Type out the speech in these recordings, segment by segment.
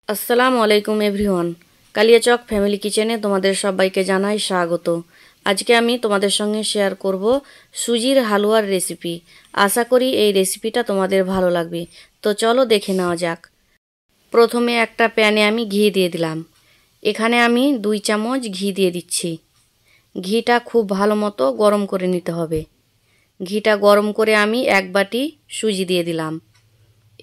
আসসালামু আলাইকুম everyone. Kaliachak family কিচেনে তোমাদের সবাইকে জানাই স্বাগত। আজকে আমি তোমাদের সঙ্গে শেয়ার করব সুজির হালুয়ার রেসিপি। আশা করি এই রেসিপিটা তোমাদের ভালো লাগবে। তো চলো দেখে নেওয়া যাক। প্রথমে একটা প্যানে আমি ঘি দিয়ে দিলাম। এখানে আমি 2 চামচ ঘি দিয়ে দিচ্ছি। ঘিটা খুব ভালো মতো গরম করে নিতে হবে। ঘিটা গরম করে আমি 1 বাটি সুজি দিয়ে দিলাম।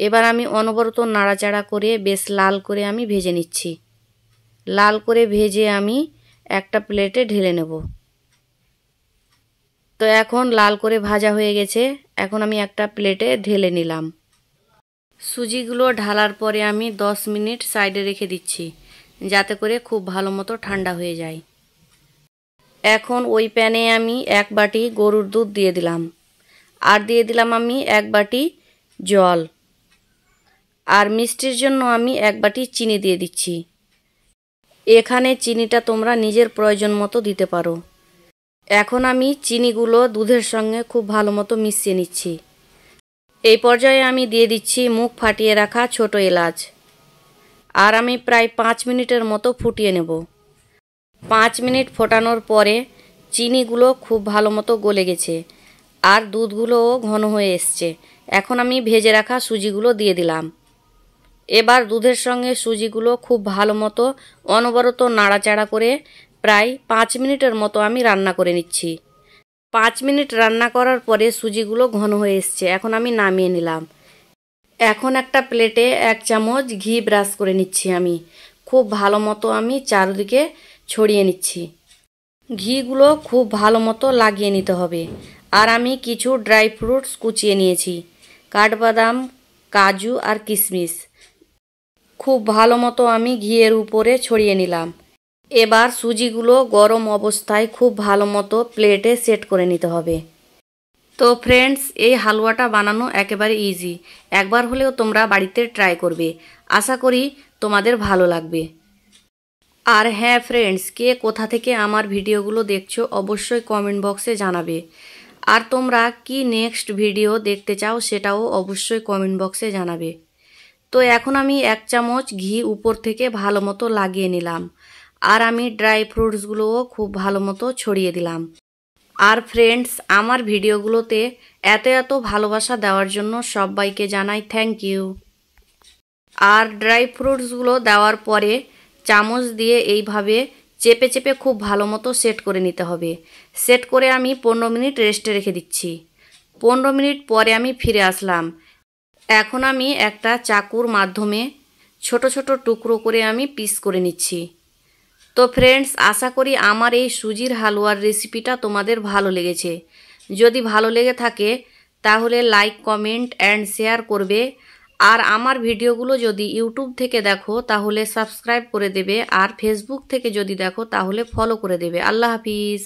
এবার আমি অনবরত নাড়াচাড়া করে বেশ লাল করে আমি ভেজে নিচ্ছি। লাল করে ভেজে আমি একটা প্লেটে ঢেলে নেব। তো এখন লাল করে ভাজা হয়ে গেছে, এখন আমি একটা প্লেটে ঢেলে নিলাম। সুজিগুলো ঢালার পরে আমি 10 মিনিট সাইডে রেখে দিচ্ছি, যাতে করে খুব ভালো মতো ঠান্ডা হয়ে যায়। এখন ওই প্যানে আমি 1 বাটি গরুর দুধ দিয়ে দিলাম, আর দিয়ে দিলাম আমি 1 বাটি জল, আর মিষ্টির জন্য আমি 1 বাটি চিনি দিয়ে দিচ্ছি। এখানে চিনিটা তোমরা নিজের প্রয়োজন মতো দিতে পারো। এখন আমি চিনিগুলো দুধের সঙ্গে খুব ভালো মতো মিশিয়ে নিচ্ছি। এই পর্যায়ে আমি দিয়ে দিচ্ছি মুখ ফাটিয়ে রাখা ছোট এলাচ, আর আমি প্রায় 5 মিনিটের মতো ফুটিয়ে নেব। 5 মিনিট ফোটানোর পরে চিনিগুলো খুব ভালো মতো গলে গেছে, আর দুধগুলোও ঘন হয়ে এসছে। এখন আমি ভেজে রাখা সুজিগুলো দিয়ে দিলাম। এবার দুধের সঙ্গে সুজিগুলো খুব ভালো মতো অনবরত নাড়াচাড়া করে প্রায় 5 মিনিটের মতো আমি রান্না করে নিচ্ছি। 5 মিনিট রান্না করার পরে সুজিগুলো ঘন হয়ে এসছে। এখন আমি নামিয়ে নিলাম। এখন একটা প্লেটে 1 চামচ ঘি ব্রাশ করে নিচ্ছি। আমি খুব ভালো মতো আমি চারদিকে ছড়িয়ে নিচ্ছি। ঘিগুলো খুব ভালো মতো লাগিয়ে নিতে হবে। আর আমি কিছু ড্রাই ফ্রুটস কুচিয়ে নিয়েছি, কাঠবাদাম, কাজু আর কিশমিশ। খুব ভালো মতো আমি ঘিয়ের উপরে ছড়িয়ে নিলাম। এবার সুজিগুলো গরম অবস্থায় খুব ভালো মতো প্লেটে সেট করে নিতে হবে। তো ফ্রেন্ডস, এই হালুয়াটা বানানো একেবারে ইজি। একবার হলেও তোমরা বাড়িতে ট্রাই করবে। আশা করি তোমাদের ভালো লাগবে। আর হ্যাঁ ফ্রেন্ডস, কে কোথা থেকে আমার ভিডিওগুলো দেখছো অবশ্যই কমেন্ট বক্সে জানাবে। আর তোমরা কি নেক্সট ভিডিও দেখতে চাও সেটাও অবশ্যই কমেন্ট বক্সে জানাবে। তো এখন আমি 1 চামচ ঘি উপর থেকে ভালো মতো লাগিয়ে নিলাম, আর আমি ড্রাই ফ্রুটসগুলোও খুব ভালো মতো ছড়িয়ে দিলাম। আর ফ্রেন্ডস, আমার ভিডিওগুলোতে এত ভালোবাসা দেওয়ার জন্য সবাইকে জানাই থ্যাংক ইউ। আর ড্রাই ফ্রুটসগুলো দেওয়ার পরে চামচ দিয়ে এইভাবে চেপে চেপে খুব ভালো মতো সেট করে নিতে হবে। সেট করে আমি 15 মিনিট রেস্টে রেখে দিচ্ছি। 15 মিনিট পরে আমি ফিরে আসলাম। এখন আমি একটা চাকুর মাধ্যমে ছোট ছোট টুকরো করে আমি পিস করে নিচ্ছি। তো ফ্রেন্ডস, আশা করি আমার এই সুজির হালুয়ার রেসিপিটা তোমাদের ভালো লেগেছে। যদি ভালো লেগে থাকে তাহলে লাইক, কমেন্ট অ্যান্ড শেয়ার করবে। আর আমার ভিডিওগুলো যদি ইউটিউব থেকে দেখো তাহলে সাবস্ক্রাইব করে দেবে, আর ফেসবুক থেকে যদি দেখো তাহলে ফলো করে দেবে। আল্লাহ হাফিজ।